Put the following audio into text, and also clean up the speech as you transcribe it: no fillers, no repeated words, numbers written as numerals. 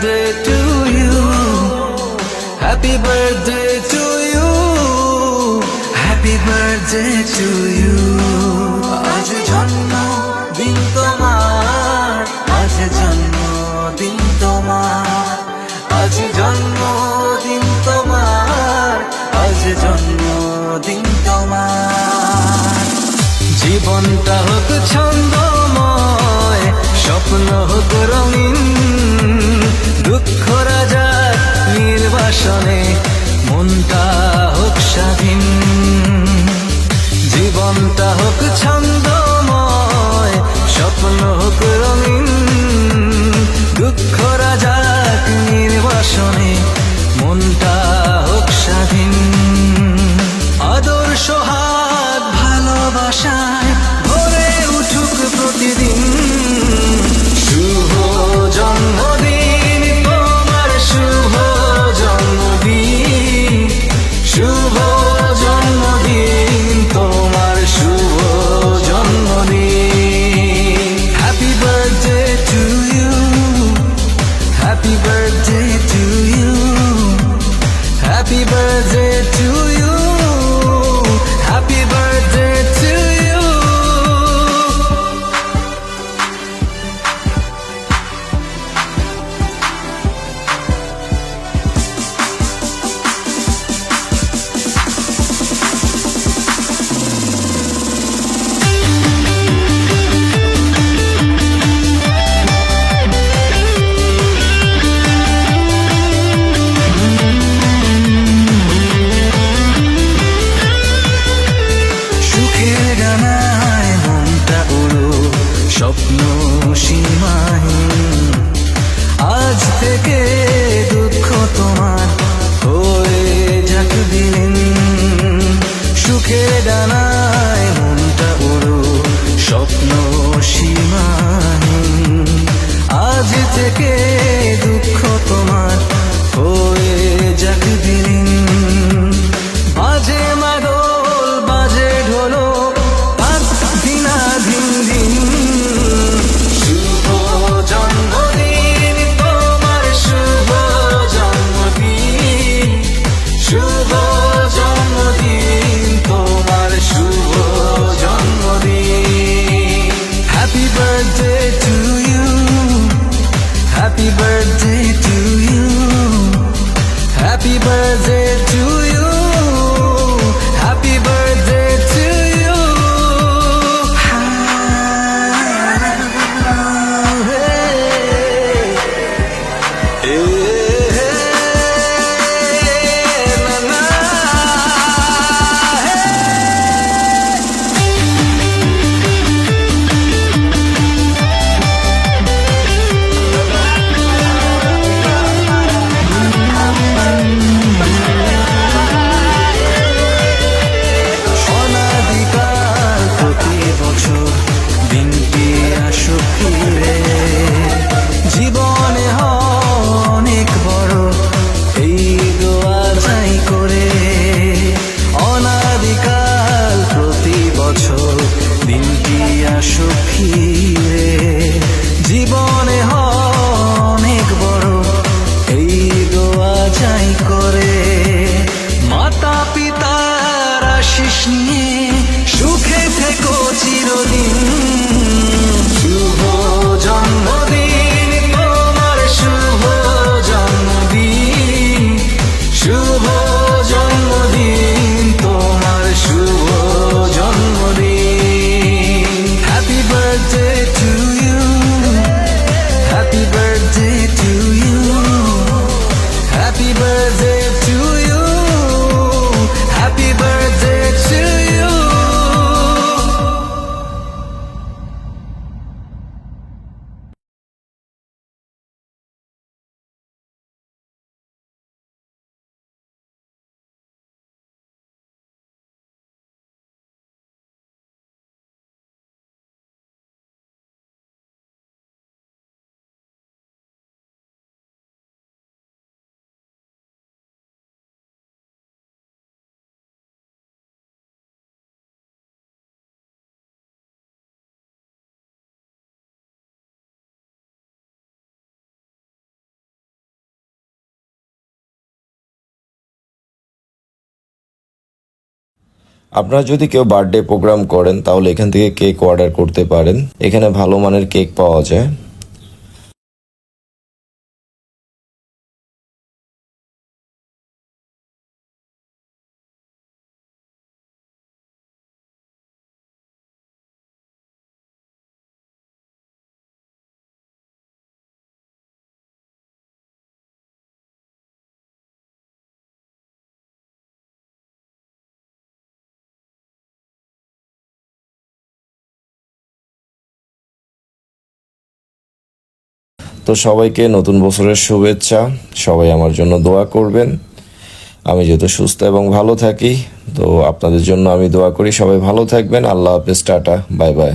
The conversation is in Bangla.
birthday to you, happy birthday to you, happy birthday to you. আজ জন্মদিন তোমার, আজ জন্মদিন তোমার, আজ জন্মদিন তোমার, আজ জন্মদিন তোমার। জীবনটা হোক ছন্দময়, স্বপ্ন হোক রঙিন, দুঃখ রাজার নির্বাসনে মনটা হোক স্বাধীন। জীবনটা হোক ছন্দময়, স্বপ্ন হোক রঙিন, দুঃখ রাজার নির্বাসনে মনটা হোক স্বাধীন। আদর্শ হাত ভালোবাসায় ভরে উঠুক প্রতিদিন। শুভ জন্মদিন তোমার, শুভ জন্মদিন, শুভ জন্মদিন তোমার, শুভ জন্মদিন। Happy birthday to you, happy birthday to you, happy birthday to you, happy birthday to you. স্বপ্ন সীমাহীন, আজ থেকে দুঃখ তোমার হয়ে যাক বিলীন। সুখের ডানায় মনটা উড়ো, স্বপ্ন সীমাহীন, আজ থেকে দুঃখ তোমার হয়ে যাক বিলীন। বাজে মাদল বাজে ঢোলক, পাঁচ দিনা ধিন ধিন। শুভ জন্মদিন তোমার, শুভ জন্মদিন, শুভ জন্মদিন তোমার, শুভ জন্মদিন। Happy birthday to you, happy birthday to you, happy birthday to you, happy birthday to you. জীবনে অনেক বড় এই দোয়া যাই করে, অনাদিকাল প্রতি বছর দিনটি আসুক ফিরে। জীবনে অনেক বড় এই দোয়া যাই করে, মাতা পিতার আশিস নিয়ে সুখে থেকো চিরদিন। আপনারা যদি কেউ বার্থডে প্রোগ্রাম করেন তাহলে এখান থেকে কেক অর্ডার করতে পারেন। এখানে ভালো মানের কেক পাওয়া যায়। তো সবাইকে নতুন বছরের শুভেচ্ছা। সবাই আমার জন্য দোয়া করবেন। আমি যেহেতু সুস্থ এবং ভালো থাকি, তো আপনাদের জন্য আমি দোয়া করি। সবাই ভালো থাকবেন। আল্লাহ হাফেজ, টাটা, বাই বাই।